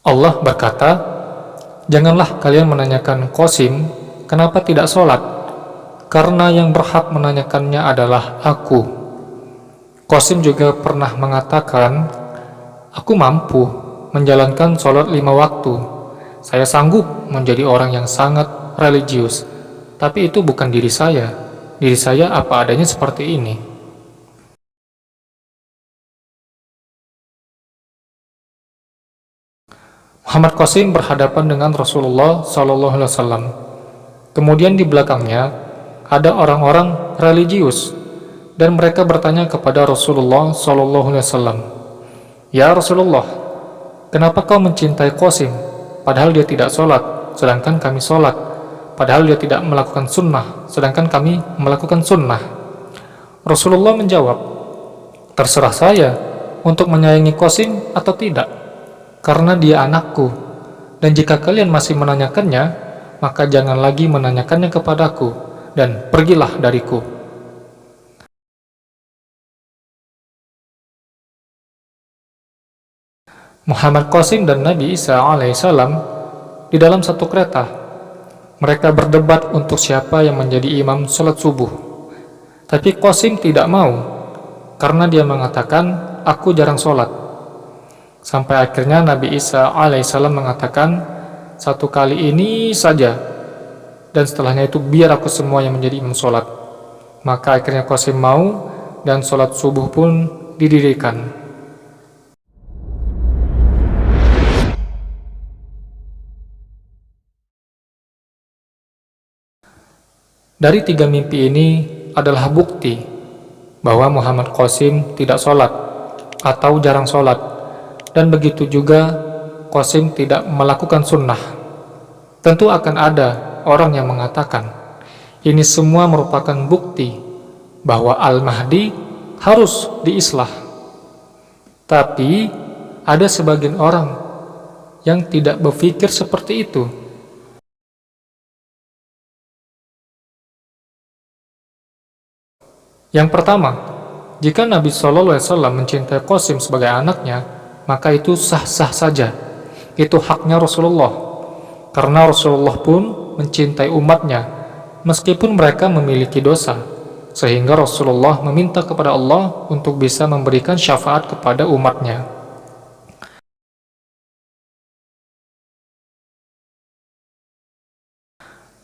Allah berkata, "Janganlah kalian menanyakan Qasim kenapa tidak sholat, karena yang berhak menanyakannya adalah aku." Qasim juga pernah mengatakan, "Aku mampu menjalankan sholat 5 waktu. Saya sanggup menjadi orang yang sangat religius, tapi itu bukan diri saya. Diri saya apa adanya seperti ini." Muhammad Qasim berhadapan dengan Rasulullah SAW. Kemudian di belakangnya ada orang-orang religius, dan mereka bertanya kepada Rasulullah SAW, "Ya Rasulullah, kenapa kau mencintai Qasim, padahal dia tidak sholat, sedangkan kami sholat, padahal dia tidak melakukan sunnah, sedangkan kami melakukan sunnah?" Rasulullah menjawab, "Terserah saya untuk menyayangi Qasim atau tidak, karena dia anakku, dan jika kalian masih menanyakannya, maka jangan lagi menanyakannya kepadaku, dan pergilah dariku." Muhammad Qasim dan Nabi Isa alaihissalam di dalam satu kereta. Mereka berdebat untuk siapa yang menjadi imam sholat subuh. Tapi Qasim tidak mau, karena dia mengatakan, "Aku jarang sholat." Sampai akhirnya Nabi Isa alaihissalam mengatakan, "Satu kali ini saja, dan setelahnya itu biar aku semua yang menjadi imam sholat." Maka akhirnya Qasim mau, dan sholat subuh pun didirikan. Dari 3 mimpi ini adalah bukti bahwa Muhammad Qasim tidak sholat atau jarang sholat, dan begitu juga Qasim tidak melakukan sunnah. Tentu akan ada orang yang mengatakan ini semua merupakan bukti bahwa Al-Mahdi harus diislah. Tapi ada sebagian orang yang tidak berpikir seperti itu. Yang pertama, jika Nabi SAW mencintai Qasim sebagai anaknya, maka itu sah-sah saja. Itu haknya Rasulullah. Karena Rasulullah pun mencintai umatnya, meskipun mereka memiliki dosa. Sehingga Rasulullah meminta kepada Allah untuk bisa memberikan syafaat kepada umatnya.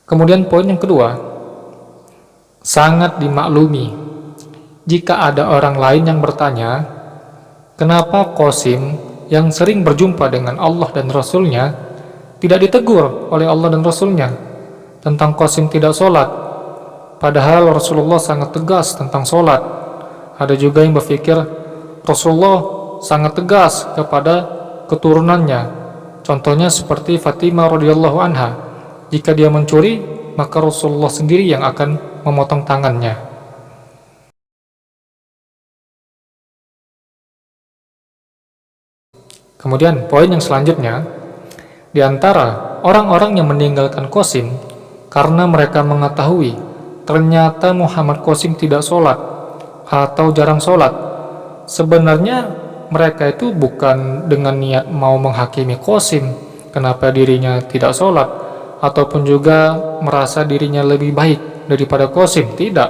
Kemudian poin yang kedua, sangat dimaklumi jika ada orang lain yang bertanya, kenapa Qasim yang sering berjumpa dengan Allah dan Rasulnya tidak ditegur oleh Allah dan Rasulnya tentang Qasim tidak sholat, padahal Rasulullah sangat tegas tentang sholat. Ada juga yang berpikir Rasulullah sangat tegas kepada keturunannya, contohnya seperti Fatimah radhiyallahu anha, jika dia mencuri maka Rasulullah sendiri yang akan memotong tangannya. Kemudian poin yang selanjutnya, di antara orang-orang yang meninggalkan Qasim karena mereka mengetahui ternyata Muhammad Qasim tidak sholat atau jarang sholat, sebenarnya mereka itu bukan dengan niat mau menghakimi Qasim kenapa dirinya tidak sholat, ataupun juga merasa dirinya lebih baik daripada Qasim. Tidak,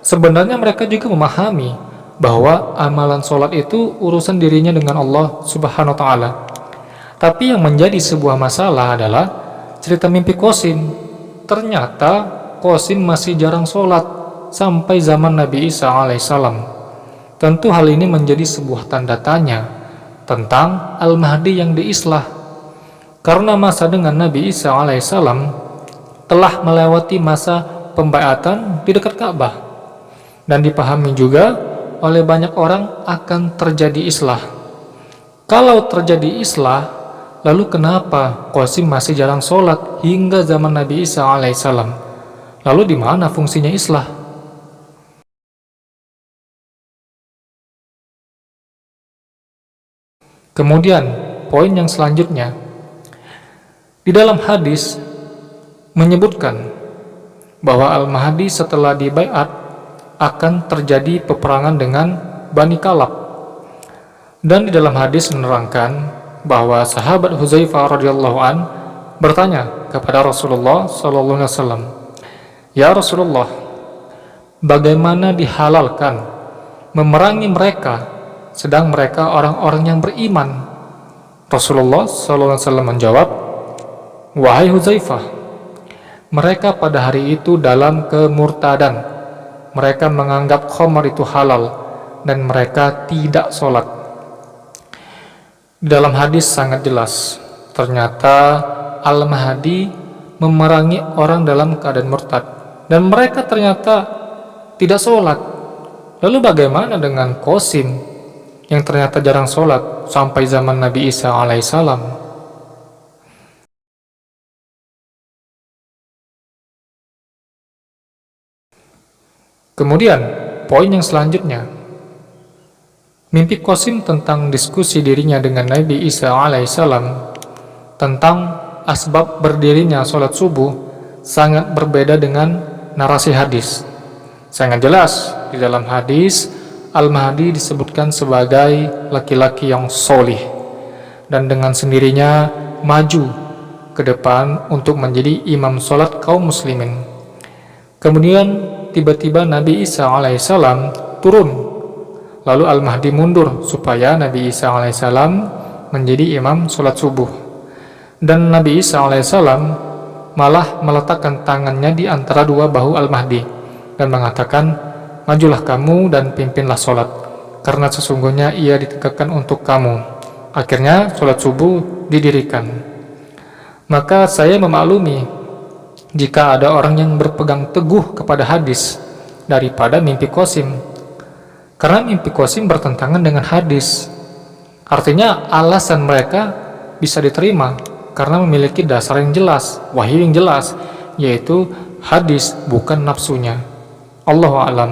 sebenarnya mereka juga memahami bahwa amalan sholat itu urusan dirinya dengan Allah Subhanahu wa Ta'ala. Tapi yang menjadi sebuah masalah adalah cerita mimpi Qasim. Ternyata Qasim masih jarang sholat sampai zaman Nabi Isa alaihissalam. Tentu hal ini menjadi sebuah tanda tanya tentang Al-Mahdi yang diislah, karena masa dengan Nabi Isa alaihissalam telah melewati masa pembaiatan di dekat Ka'bah, dan dipahami juga oleh banyak orang akan terjadi islah. Kalau terjadi islah, lalu kenapa Qasim masih jarang sholat hingga zaman Nabi Isa alaihissalam? Lalu di mana fungsinya islah? Kemudian poin yang selanjutnya, di dalam hadis menyebutkan bahwa Al-Mahdi setelah dibaiat akan terjadi peperangan dengan Bani Kalab. Dan di dalam hadis menerangkan bahwa sahabat Hudzaifah radhiyallahu an bertanya kepada Rasulullah sallallahu alaihi wasallam, "Ya Rasulullah, bagaimana dihalalkan memerangi mereka sedang mereka orang-orang yang beriman?" Rasulullah sallallahu alaihi wasallam menjawab, "Wahai Hudzaifah, mereka pada hari itu dalam kemurtadan. Mereka menganggap khamar itu halal dan mereka tidak sholat." Dalam hadis sangat jelas, ternyata Al-Mahdi memerangi orang dalam keadaan murtad dan mereka ternyata tidak sholat. Lalu bagaimana dengan Qasim yang ternyata jarang sholat sampai zaman Nabi Isa alaihissalam? Kemudian poin yang selanjutnya, mimpi Qasim tentang diskusi dirinya dengan Nabi Isa alaihissalam tentang asbab berdirinya sholat subuh sangat berbeda dengan narasi hadis. Sangat jelas di dalam hadis Al-Mahdi disebutkan sebagai laki-laki yang solih dan dengan sendirinya maju ke depan untuk menjadi imam sholat kaum muslimin. Kemudian tiba-tiba Nabi Isa alaihissalam turun, lalu Al-Mahdi mundur supaya Nabi Isa alaihissalam menjadi imam sholat subuh. Dan Nabi Isa alaihissalam malah meletakkan tangannya di antara dua bahu Al-Mahdi dan mengatakan, "Majulah kamu dan pimpinlah sholat, karena sesungguhnya ia ditegakkan untuk kamu." Akhirnya sholat subuh didirikan. Maka saya memaklumi jika ada orang yang berpegang teguh kepada hadis daripada mimpi Qasim, karena mimpi Qasim bertentangan dengan hadis. Artinya alasan mereka bisa diterima karena memiliki dasar yang jelas, wahyu yang jelas, yaitu hadis, bukan nafsunya. Allahu a'lam.